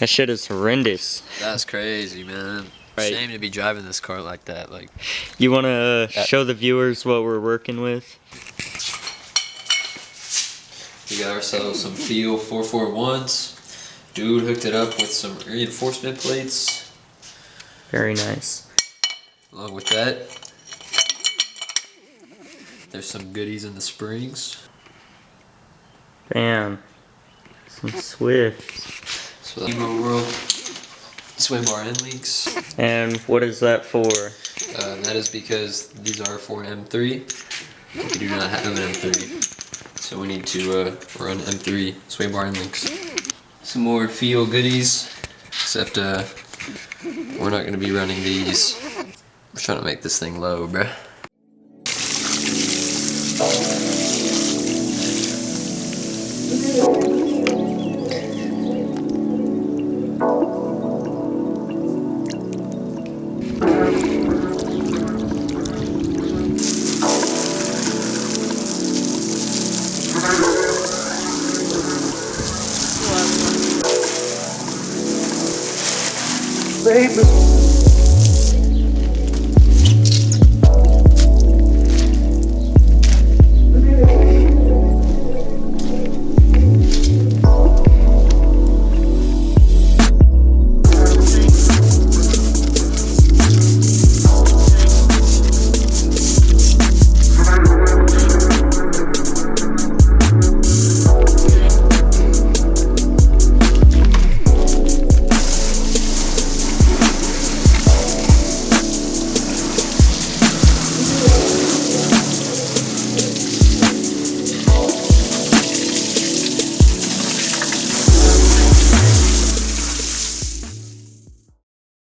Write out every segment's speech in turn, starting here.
That shit is horrendous. That's crazy, man. Right. Shame to be driving this car like that. Like, you want to show the viewers what we're working with? we got ourselves some Feal 441s. Dude hooked it up with some reinforcement plates. Very nice. Along with that, there's some goodies in the springs. Bam. Some Swifts. So the Evo World sway bar end links. And what is that for? That is because these are for an M3. We do not have an M3. So we need to run M3 sway bar end links. Some more Feal goodies, except we're not going to be running these. We're trying to make this thing low, bruh.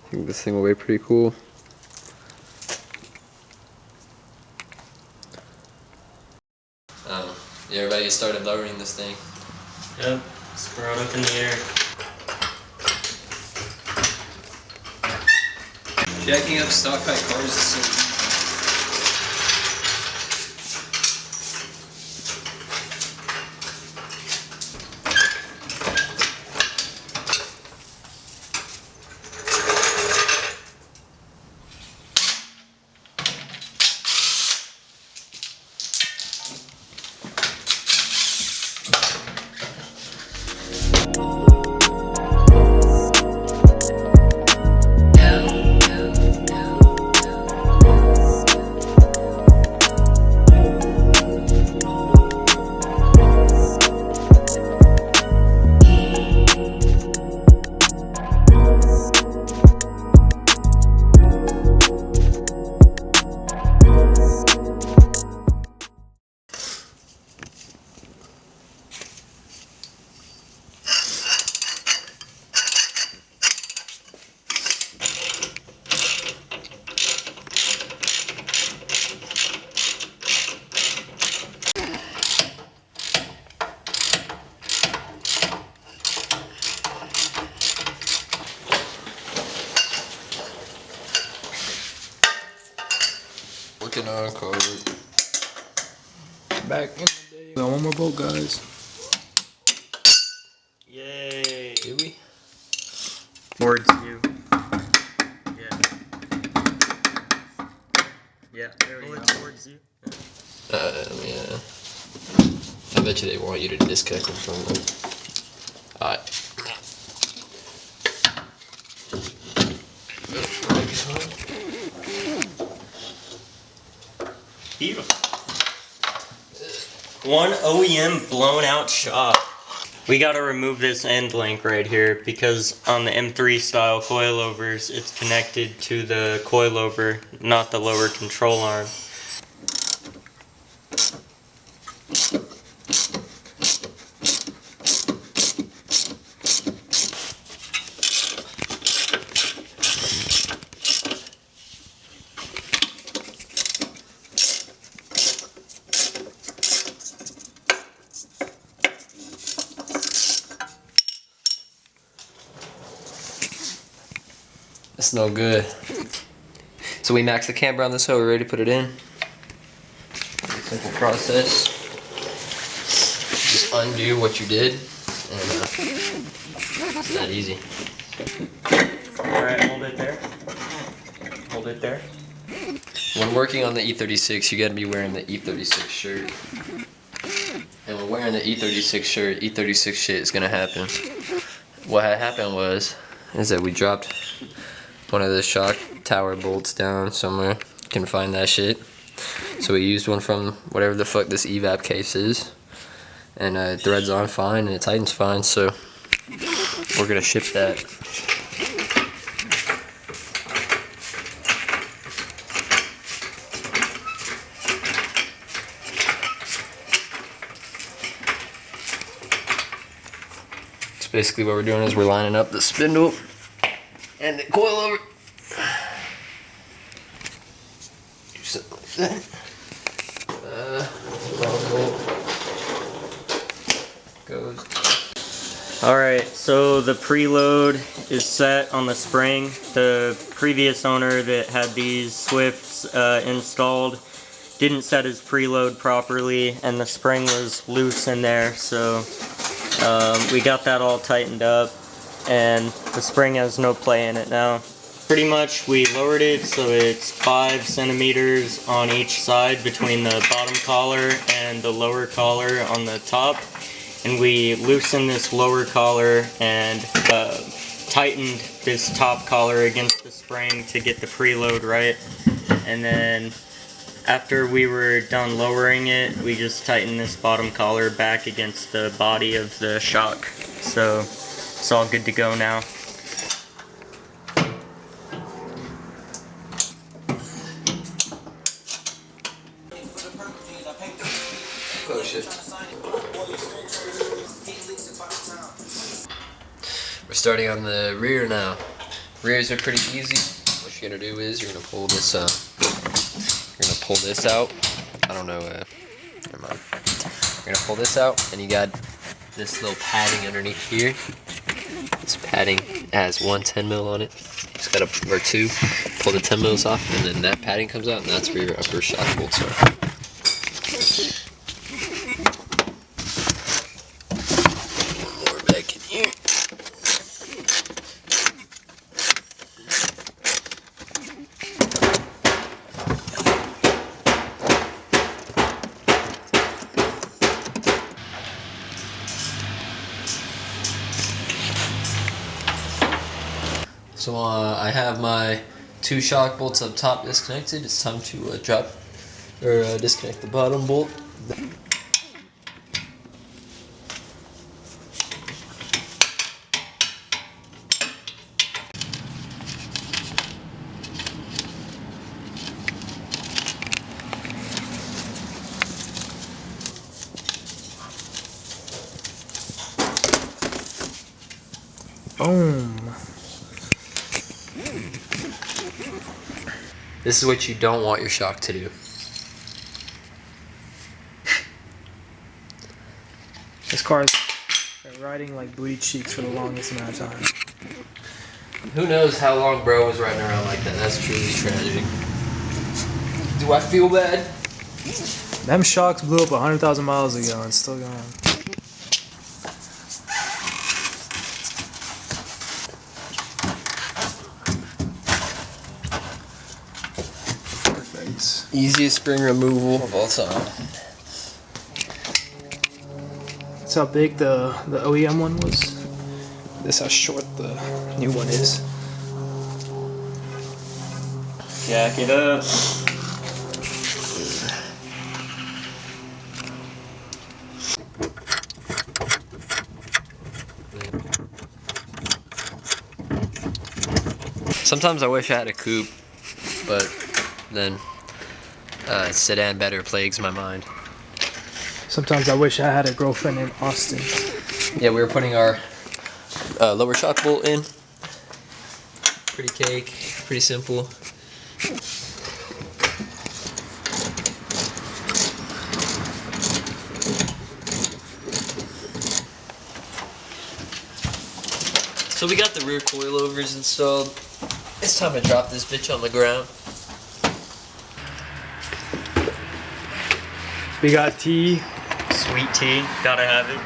I think this thing will be pretty cool. Yeah, everybody get started lowering this thing. Yep, it's thrown up in the air. Jacking up stock height cars is so working on cars. Back in the day. We got one more bolt, guys. Yay. Do we? Towards you. Yeah. Yeah, there we go. Towards you. Yeah. I bet you they want you to disconnect them from them. Alright. Beautiful. One OEM blown out shock. We gotta remove this end link right here because on the M3 style coilovers, it's connected to the coilover, not the lower control arm. That's no good. So we maxed the camber on this hoe, we're ready to put it in. Simple process. Just undo what you did. And it's that easy. Alright, hold it there. Hold it there. When working on the E36, you gotta be wearing the E36 shirt. And when wearing the E36 shirt, E36 shit is gonna happen. What had happened is that we dropped one of the shock tower bolts down somewhere. Couldn't find that shit. So we used one from whatever the fuck this evap case is. And it threads on fine and it tightens fine, so we're gonna ship that. So basically what we're doing is we're lining up the spindle and the coilover. Do something like that. Wrong bolt. Goes. Alright, so the preload is set on the spring. The previous owner that had these Swifts installed didn't set his preload properly and the spring was loose in there, so we got that all tightened up and the spring has no play in it now. Pretty much we lowered it so it's 5 centimeters on each side between the bottom collar and the lower collar on the top. And we loosened this lower collar and tightened this top collar against the spring to get the preload right. And then after we were done lowering it, we just tightened this bottom collar back against the body of the shock. So it's all good to go now. Oh shit. We're starting on the rear now. Rears are pretty easy. What you're gonna do is you're gonna pull this out. I don't know, never mind. You're gonna pull this out and you got this little padding underneath here. This padding has one 10 mil on it. You just gotta, or two, pull the 10 mils off and then that padding comes out and that's where your upper shock bolts are. So I have my 2 shock bolts up top disconnected. It's time to disconnect the bottom bolt. Boom. This is what you don't want your shock to do. This car's been riding like booty cheeks for the longest amount of time. Who knows how long bro was riding around like that. That's truly tragic. Do I feel bad? Them shocks blew up 100,000 miles ago and still going. Easiest spring removal of all time. That's how big the OEM one was. This how short the new one is. Jack it up. Sometimes I wish I had a coupe, but then sedan better plagues my mind. Sometimes I wish I had a girlfriend in Austin. Yeah, we were putting our lower shock bolt in. Pretty cake, pretty simple. So we got the rear coilovers installed. It's time to drop this bitch on the ground. We got tea. Sweet tea, gotta have it.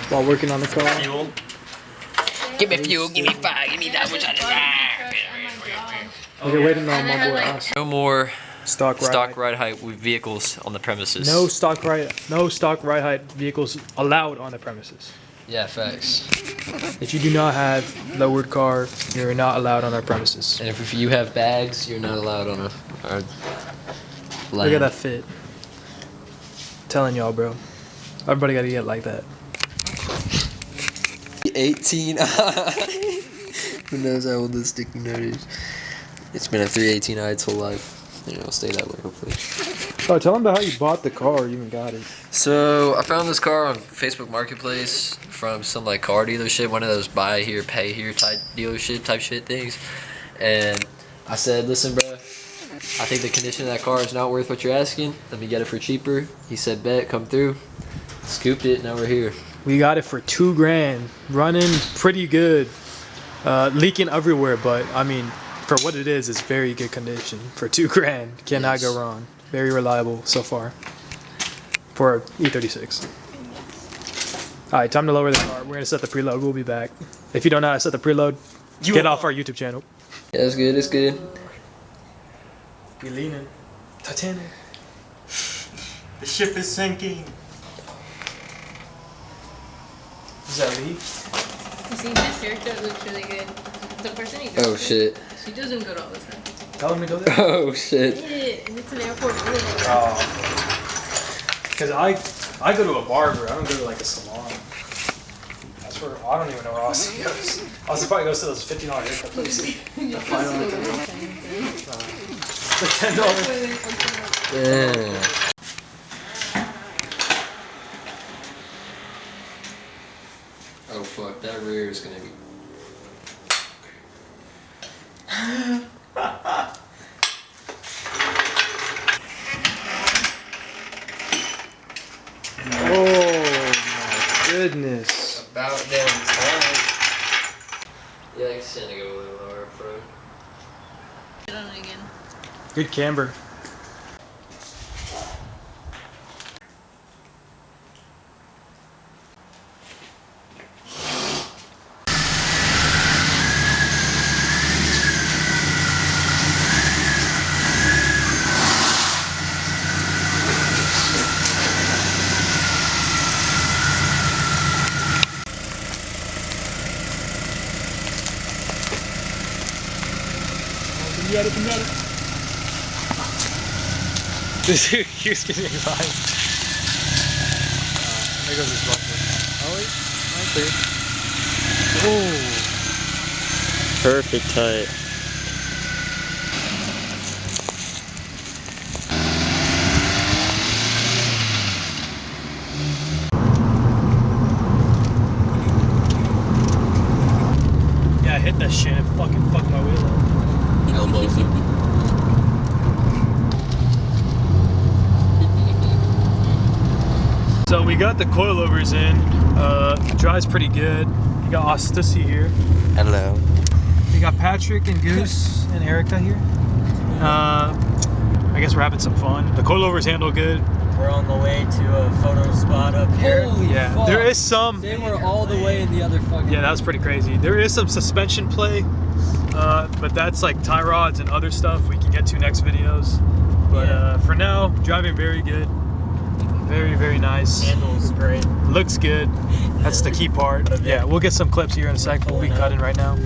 while working on the car. Fuel. Give me fuel, give me fire, give me that which I desire. We're waiting on my boy Us. No more Stock ride height with vehicles on the premises. No stock ride height vehicles allowed on the premises. Yeah, facts. If you do not have lowered car, you're not allowed on our premises. And if you have bags, you're not allowed on our land. Look at that fit. Telling y'all, bro. Everybody gotta get like that. 18. Who knows how old this sticky note is? It's been a 318i its whole life. And it'll stay that way, hopefully. Oh, tell them about how you bought the car or even got it. So I found this car on Facebook Marketplace from some like car dealership, one of those buy here, pay here type dealership type shit things. And I said, listen, bro, I think the condition of that car is not worth what you're asking. Let me get it for cheaper. He said, bet, come through. Scooped it, now we're here. We got it for $2 grand, running pretty good, leaking everywhere. But I mean, for what it is, it's very good condition. For $2 grand, cannot go wrong. Very reliable so far for E36. All right, time to lower the car. We're gonna set the preload. We'll be back. If you don't know how to set the preload, get off our YouTube channel. Yeah, it's good, it's good. We leaning. Titanic. The ship is sinking. Is that leak? You see, this haircut looks really good. The person he goes Oh shit. She doesn't go to all the time. Tell him to go there. Oh shit. Yeah, and it's an airport village. Because I go to a barber. I don't go to like a salon. That's where I don't even know where Austin goes. Austin probably goes to those $50 haircut places. $10. Yeah. Oh fuck, that rear is gonna be. Oh my goodness. About damn time. Yeah, I can go a little lower up front. Get on it again. Good camber. Get it. This keeps getting by. There goes this bumper. Oh wait, not clear. Oh, Perfect tight. yeah, I hit that shit. It fucking fucked my wheel up. Elbows. So we got the coilovers in. Drives pretty good. We got Austin here. Hello. We got Patrick and Goose and Erica here. I guess we're having some fun. The coilovers handle good. We're on the way to a photo spot up here. Holy Yeah, fuck. there is some. They were all the way in the other fucking. Yeah, that was pretty crazy. There is some suspension play, but that's like tie rods and other stuff we can get to next videos. But for now, driving very good. Very, very nice. Handles great. Looks good. That's the key part. Yeah, we'll get some clips here in a sec. We'll be cutting right now.